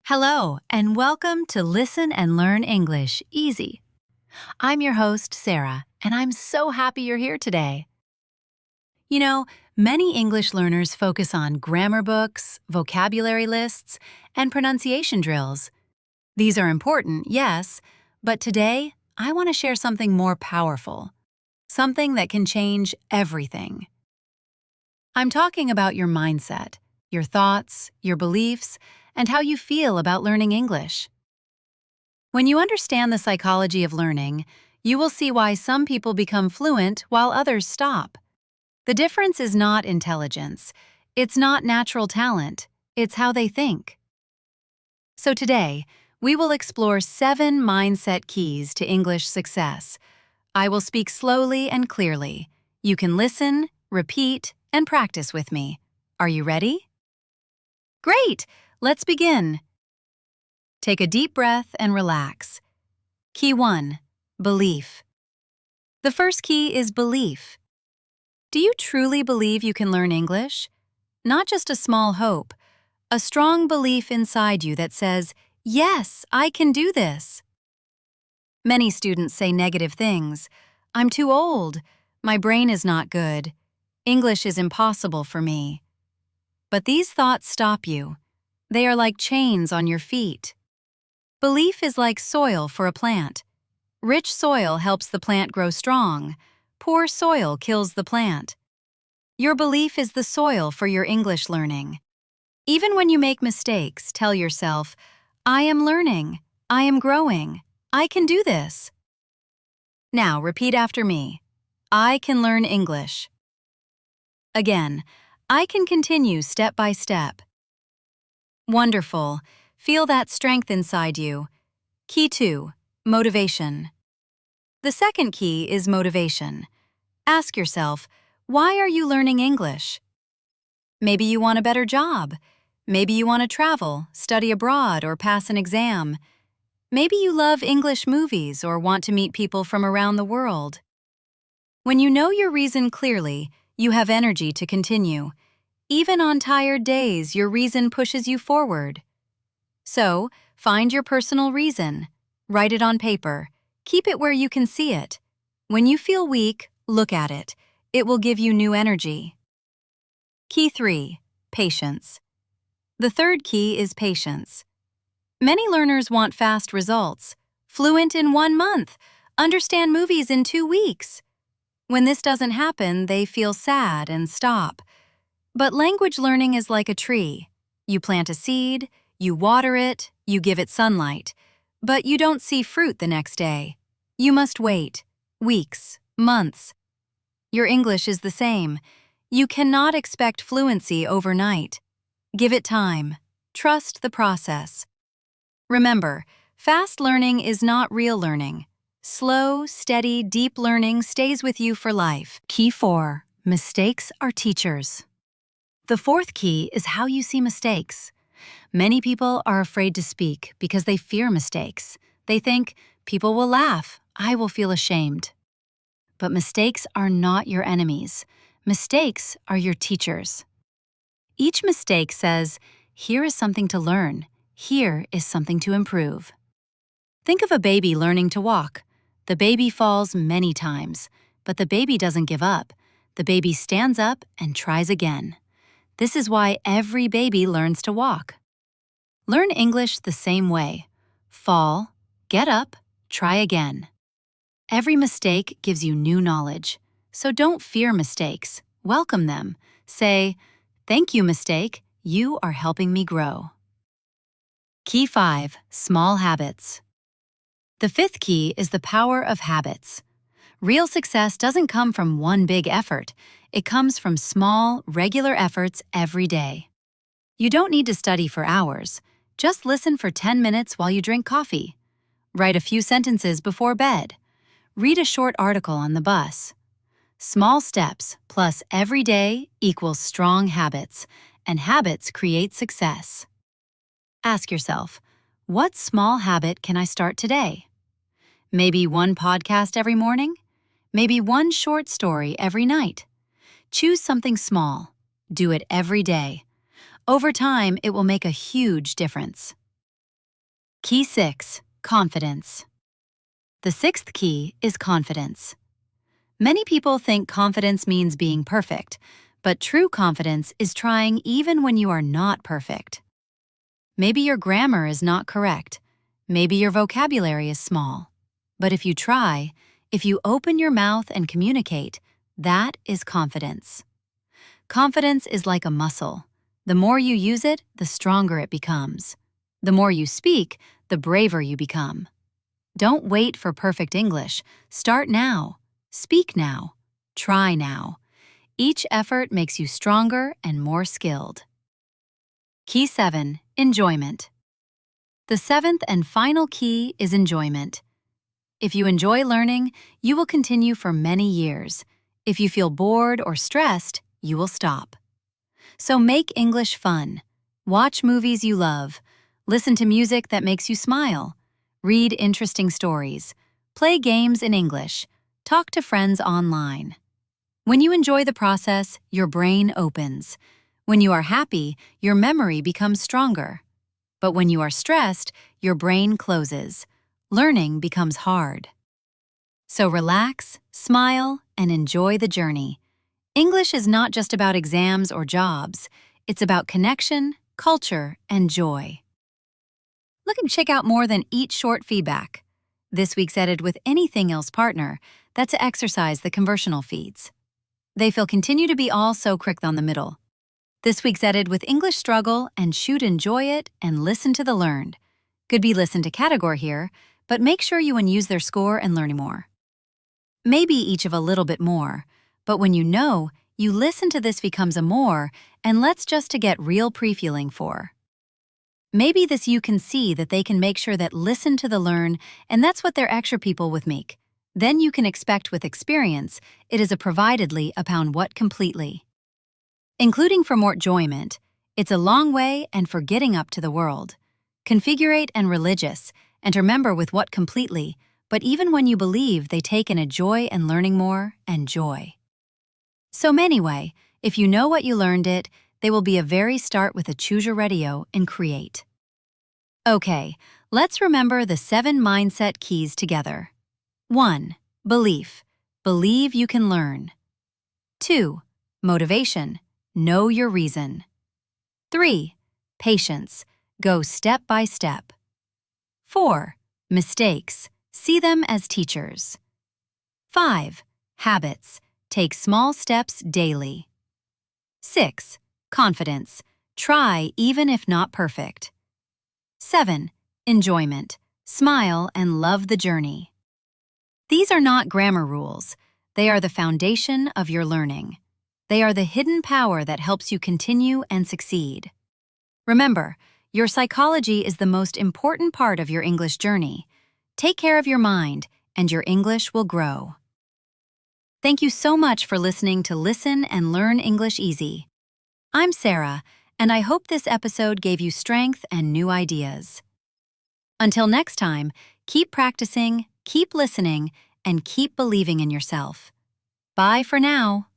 Hello, and welcome to Listen and Learn English Easy. I'm your host, Sarah, and I'm so happy you're here today. You know, many English learners focus on grammar books, vocabulary lists, and pronunciation drills. These are important, yes, but today I want to share something more powerful, something that can change everything. I'm talking about your mindset, your thoughts, your beliefs, and how you feel about learning English. When you understand the psychology of learning, you will see why some people become fluent while others stop. The difference is not intelligence. It's not natural talent. It's how they think. So today, we will explore 7 mindset keys to English success. I will speak slowly and clearly. You can listen, repeat, and practice with me. Are you ready? Great! Let's begin. Take a deep breath and relax. Key 1. Belief. The first key is belief. Do you truly believe you can learn English? Not just a small hope, a strong belief inside you that says, "Yes, I can do this." Many students say negative things. "I'm too old. My brain is not good. English is impossible for me." But these thoughts stop you. They are like chains on your feet. Belief is like soil for a plant. Rich soil helps the plant grow strong. Poor soil kills the plant. Your belief is the soil for your English learning. Even when you make mistakes, tell yourself, "I am learning. I am growing. I can do this." Now, repeat after me. I can learn English. Again, I can continue step by step. Wonderful. Feel that strength inside you. Key 2. Motivation. The second key is motivation. Ask yourself, why are you learning English? Maybe you want a better job. Maybe you want to travel, study abroad, or pass an exam. Maybe you love English movies or want to meet people from around the world. When you know your reason clearly, you have energy to continue. Even on tired days, your reason pushes you forward. So, find your personal reason. Write it on paper. Keep it where you can see it. When you feel weak, look at it. It will give you new energy. Key 3. Patience. The third key is patience. Many learners want fast results. Fluent in 1 month. Understand movies in 2 weeks. When this doesn't happen, they feel sad and stop. But language learning is like a tree. You plant a seed, you water it, you give it sunlight. But you don't see fruit the next day. You must wait. Weeks, months. Your English is the same. You cannot expect fluency overnight. Give it time. Trust the process. Remember, fast learning is not real learning. Slow, steady, deep learning stays with you for life. Key 4. Mistakes are teachers. The fourth key is how you see mistakes. Many people are afraid to speak because they fear mistakes. They think, people will laugh, I will feel ashamed. But mistakes are not your enemies. Mistakes are your teachers. Each mistake says, here is something to learn. Here is something to improve. Think of a baby learning to walk. The baby falls many times, but the baby doesn't give up. The baby stands up and tries again. This is why every baby learns to walk. Learn English the same way. Fall, get up, try again. Every mistake gives you new knowledge. So don't fear mistakes. Welcome them. Say, "Thank you, mistake. You are helping me grow." Key 5. Small habits. The fifth key is the power of habits. Real success doesn't come from one big effort. It comes from small, regular efforts every day. You don't need to study for hours. Just listen for 10 minutes while you drink coffee. Write a few sentences before bed. Read a short article on the bus. Small steps plus every day equals strong habits, and habits create success. Ask yourself, what small habit can I start today? Maybe 1 podcast every morning? Maybe 1 short story every night? Choose something small. Do it every day. Over time, it will make a huge difference. Key 6. Confidence. The sixth key is confidence. Many people think confidence means being perfect, but true confidence is trying even when you are not perfect. Maybe your grammar is not correct. Maybe your vocabulary is small. But if you try, if you open your mouth and communicate, that is confidence. Confidence is like a muscle. The more you use it, the stronger it becomes. The more you speak, the braver you become. Don't wait for perfect English. Start now. Speak now. Try now. Each effort makes you stronger and more skilled. Key 7. Enjoyment. The seventh and final key is enjoyment. If you enjoy learning, you will continue for many years. If you feel bored or stressed, you will stop. So make English fun. Watch movies you love. Listen to music that makes you smile. Read interesting stories. Play games in English. Talk to friends online. When you enjoy the process, your brain opens. When you are happy, your memory becomes stronger. But when you are stressed, your brain closes. Learning becomes hard. So relax, smile, and enjoy the journey. English is not just about exams or jobs. It's about connection, culture, and joy. Look and check out more than each short feedback. This week's Edit with Anything Else partner, that's to exercise the conversational feeds. They feel continue to be all so crick on the middle. This week's Edit with English struggle and shoot enjoy it and listen to the learned. Could be listen to category here, but make sure you use their score and learning more. Maybe each of a little bit more, but when you listen to this becomes a more, and let's just to get real pre-feeling for. Maybe this you can see that they can make sure that listen to the learn, and that's what their extra people with make. Then you can expect with experience, it is a providedly upon what completely. Including for more enjoyment, it's a long way and for getting up to the world. Configurate and religious, and remember with what completely, but even when you believe they take in a joy and learning more and joy. So anyway, if you know what you learned it, they will be a very start with a choose your radio and create. Okay, let's remember the 7 mindset keys together. 1. Belief. Believe you can learn. 2. Motivation. Know your reason. 3. Patience. Go step by step. 4. Mistakes. See them as teachers. 5. Habits. Take small steps daily. 6. Confidence. Try even if not perfect. 7. Enjoyment. Smile and love the journey. These are not grammar rules. They are the foundation of your learning. They are the hidden power that helps you continue and succeed. Remember, your psychology is the most important part of your English journey. Take care of your mind, and your English will grow. Thank you so much for listening to Listen and Learn English Easy. I'm Sarah, and I hope this episode gave you strength and new ideas. Until next time, keep practicing, keep listening, and keep believing in yourself. Bye for now.